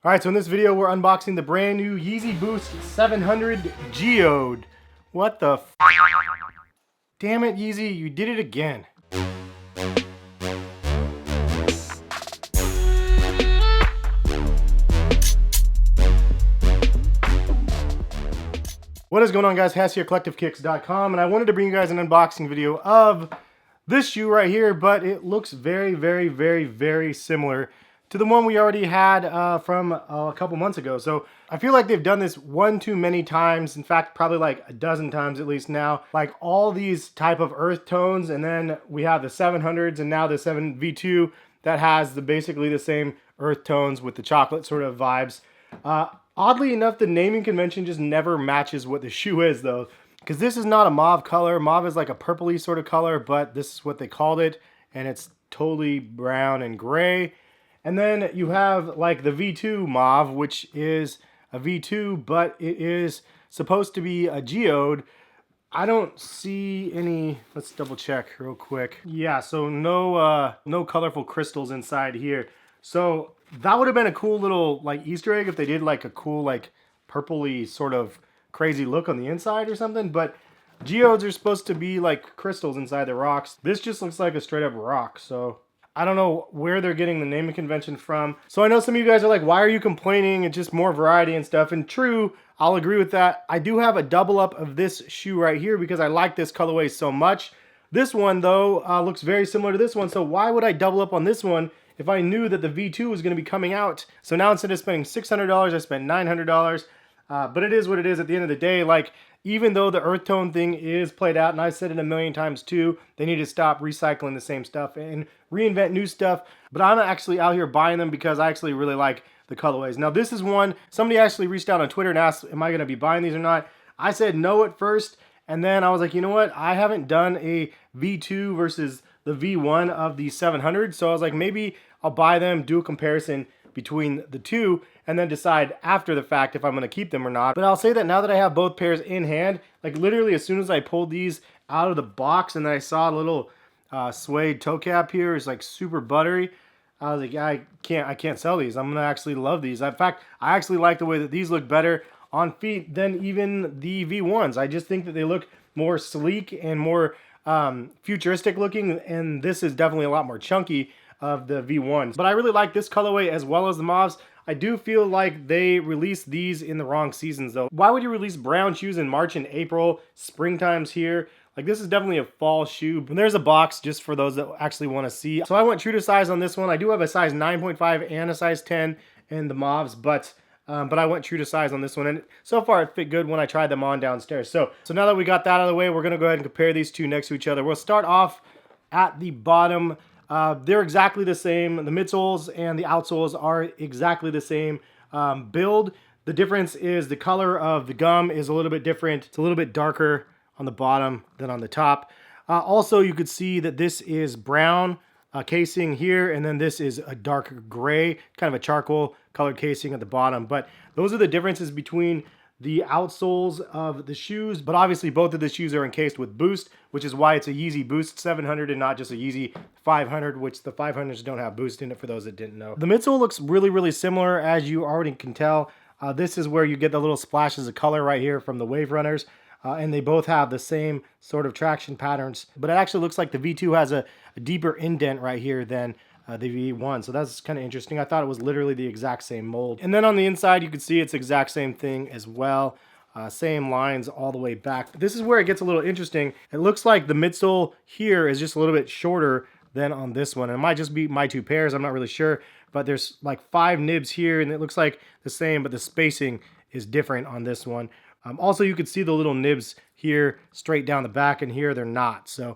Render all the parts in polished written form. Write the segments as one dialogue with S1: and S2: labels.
S1: Alright, so in this video we're unboxing the brand new Yeezy Boost 700 Geode. What the f? Damn it, Yeezy, you did it again. What is going on, guys? Hess here, collectivekicks.com, and I wanted to bring you guys an unboxing video of this shoe right here, but it looks very similar to the one we already had from a couple months ago. So I feel like they've done this one too many times. In fact, probably like a dozen times at least now. Like all these type of earth tones, and then we have the 700s and now the 7V2 that has basically the same earth tones with the chocolate sort of vibes. Oddly enough, the naming convention just never matches what the shoe is though. Because this is not a mauve color. Mauve is like a purpley sort of color, but this is what they called it. And it's totally brown and gray. And then you have like the V2 Mauve, which is a V2, but it is supposed to be a Geode. I don't see any, let's double check real quick. Yeah, so no colorful crystals inside here. So that would have been a cool little like Easter egg if they did like a cool like purpley sort of crazy look on the inside or something. But Geodes are supposed to be like crystals inside the rocks. This just looks like a straight up rock, so I don't know where they're getting the naming convention from. So I know some of you guys are like, why are you complaining? It's just more variety and stuff. And true, I'll agree with that. I do have a double up of this shoe right here because I like this colorway so much. This one though looks very similar to this one. So why would I double up on this one if I knew that the V2 was going to be coming out? So now instead of spending $600, I spent $900. But it is what it is at the end of the day. Like, even though the earth tone thing is played out, and I've said it a million times too, they need to stop recycling the same stuff and reinvent new stuff. But I'm actually out here buying them because I actually really like the colorways. Now this is one, somebody actually reached out on Twitter and asked, am I going to be buying these or not? I said no at first, and then I was like, you know what? I haven't done a V2 versus the V1 of the 700, so I was like, maybe I'll buy them, do a comparison between the two, and then decide after the fact if I'm going to keep them or not. But I'll say that now that I have both pairs in hand, like literally as soon as I pulled these out of the box and then I saw a little suede toe cap here, it's like super buttery, I was like, I can't sell these. I'm gonna actually love these. In fact, I actually like the way that these look better on feet than even the V1s. I just think that they look more sleek and more futuristic looking, and this is definitely a lot more chunky of the V1s. But I really like this colorway as well as the mauves. I do feel like they released these in the wrong seasons though. Why would you release brown shoes in March and April? Springtime's here. Like, this is definitely a fall shoe. And there's a box just for those that actually want to see. So I went true to size on this one. I do have a size 9.5 and a size 10 in the mauves, but I went true to size on this one, and so far it fit good when I tried them on downstairs. So now that we got that out of the way, we're gonna go ahead and compare these two next to each other. We'll start off at the bottom. They're exactly the same. The midsoles and the outsoles are exactly the same build. The difference is the color of the gum is a little bit different. It's a little bit darker on the bottom than on the top. Also, you could see that this is brown casing here, and then this is a darker gray, kind of a charcoal colored casing at the bottom. But those are the differences between the outsoles of the shoes, but obviously both of the shoes are encased with Boost, which is why it's a Yeezy Boost 700 and not just a Yeezy 500, which the 500s don't have Boost in it for those that didn't know. The midsole looks really similar, as you already can tell. This is where you get the little splashes of color right here from the Wave Runners, and they both have the same sort of traction patterns, but it actually looks like the V2 has a deeper indent right here than the V1, so that's kind of interesting. I thought it was literally the exact same mold. And then on the inside, you can see it's the exact same thing as well. Same lines all the way back. This is where it gets a little interesting. It looks like the midsole here is just a little bit shorter than on this one. And it might just be my two pairs, I'm not really sure, but there's like 5 nibs here, and it looks like the same, but the spacing is different on this one. Also, you can see the little nibs here straight down the back, and here they're not. So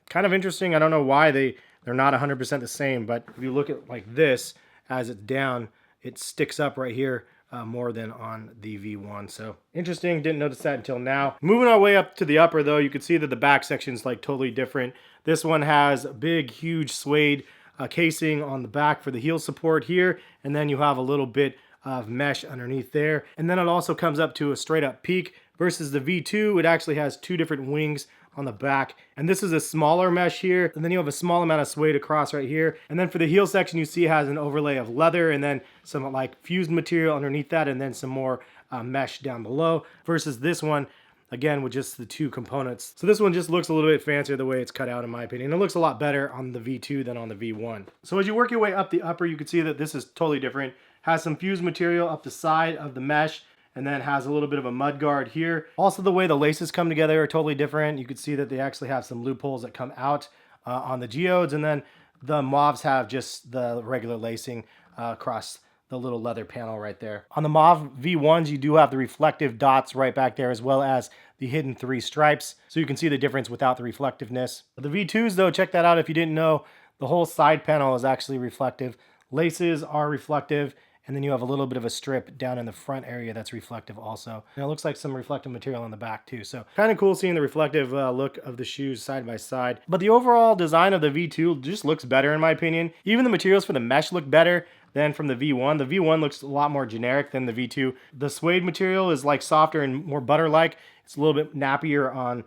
S1: kind of interesting. I don't know why they're not 100% the same, but if you look at like this as it's down, it sticks up right here more than on the V1. So interesting, didn't notice that until now. Moving our way up to the upper though, you can see that the back section is like totally different. This one has a big, huge suede casing on the back for the heel support here, and then you have a little bit of mesh underneath there. And then it also comes up to a straight up peak versus the V2. It actually has 2 different wings on the back. And this is a smaller mesh here, and then you have a small amount of suede across right here. And then for the heel section, you see it has an overlay of leather and then some like fused material underneath that, and then some more mesh down below, versus this one, again, with just the two components. So this one just looks a little bit fancier the way it's cut out, in my opinion. It looks a lot better on the V2 than on the V1. So as you work your way up the upper, you can see that this is totally different. Has some fused material up the side of the mesh, and then has a little bit of a mud guard here. Also, the way the laces come together are totally different. You can see that they actually have some loopholes that come out on the Geodes, and then the Mauves have just the regular lacing across the little leather panel right there. On the Mauve V1s, you do have the reflective dots right back there, as well as the hidden 3 stripes. So you can see the difference without the reflectiveness. The V2s though, check that out if you didn't know, the whole side panel is actually reflective. Laces are reflective, and then you have a little bit of a strip down in the front area that's reflective also. And it looks like some reflective material in the back too. So kind of cool seeing the reflective look of the shoes side by side. But the overall design of the V2 just looks better in my opinion. Even the materials for the mesh look better than from the V1. The V1 looks a lot more generic than the V2. The suede material is like softer and more butter-like. It's a little bit nappier on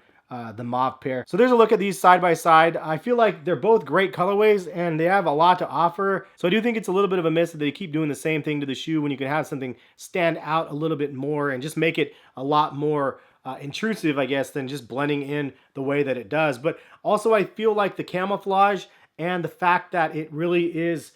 S1: the Mauve pair. So there's a look at these side by side. I feel like they're both great colorways and they have a lot to offer. So I do think it's a little bit of a miss that they keep doing the same thing to the shoe when you can have something stand out a little bit more and just make it a lot more intrusive, I guess, than just blending in the way that it does. But also I feel like the camouflage and the fact that it really is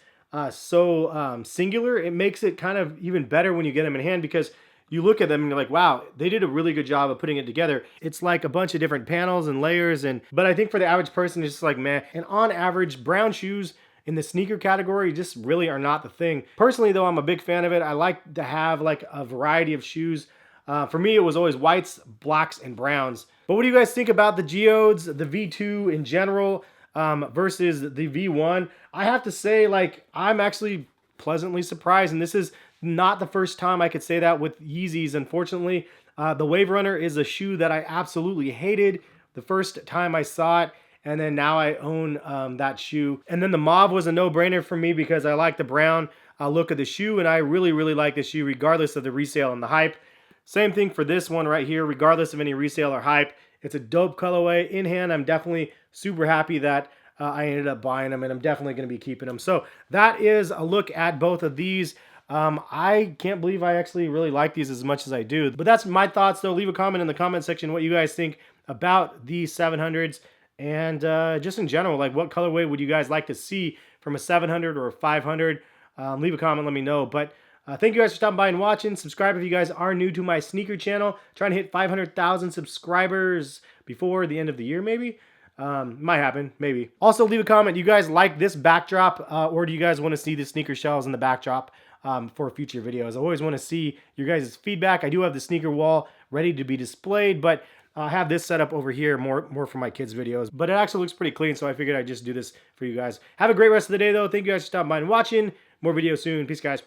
S1: so singular, it makes it kind of even better when you get them in hand, because you look at them and you're like, wow, they did a really good job of putting it together. It's like a bunch of different panels and layers, but I think for the average person, it's just like, meh. And on average, brown shoes in the sneaker category just really are not the thing. Personally though, I'm a big fan of it. I like to have like a variety of shoes. For me, it was always whites, blacks, and browns. But what do you guys think about the Geodes, the V2 in general, versus the V1? I have to say, like, I'm actually pleasantly surprised, and this is not the first time I could say that with Yeezys, unfortunately. The Wave Runner is a shoe that I absolutely hated the first time I saw it, and then now I own that shoe. And then the Mauve was a no-brainer for me because I like the brown look of the shoe, and I really, really like the shoe regardless of the resale and the hype. Same thing for this one right here, regardless of any resale or hype. It's a dope colorway. In hand, I'm definitely super happy that I ended up buying them, and I'm definitely going to be keeping them. So that is a look at both of these. I can't believe I actually really like these as much as I do. But that's my thoughts, though. Leave a comment in the comment section what you guys think about these 700s. And just in general, like, what colorway would you guys like to see from a 700 or a 500? Leave a comment, let me know. But thank you guys for stopping by and watching. Subscribe if you guys are new to my sneaker channel. Trying to hit 500,000 subscribers before the end of the year, maybe. Might happen, maybe. Also, leave a comment. Do you guys like this backdrop, or do you guys want to see the sneaker shells in the backdrop for future videos? I always want to see your guys' feedback. I do have the sneaker wall ready to be displayed, but I have this set up over here more for my kids' videos. But it actually looks pretty clean, so I figured I'd just do this for you guys. Have a great rest of the day, though. Thank you guys for stopping by and watching. More videos soon. Peace, guys.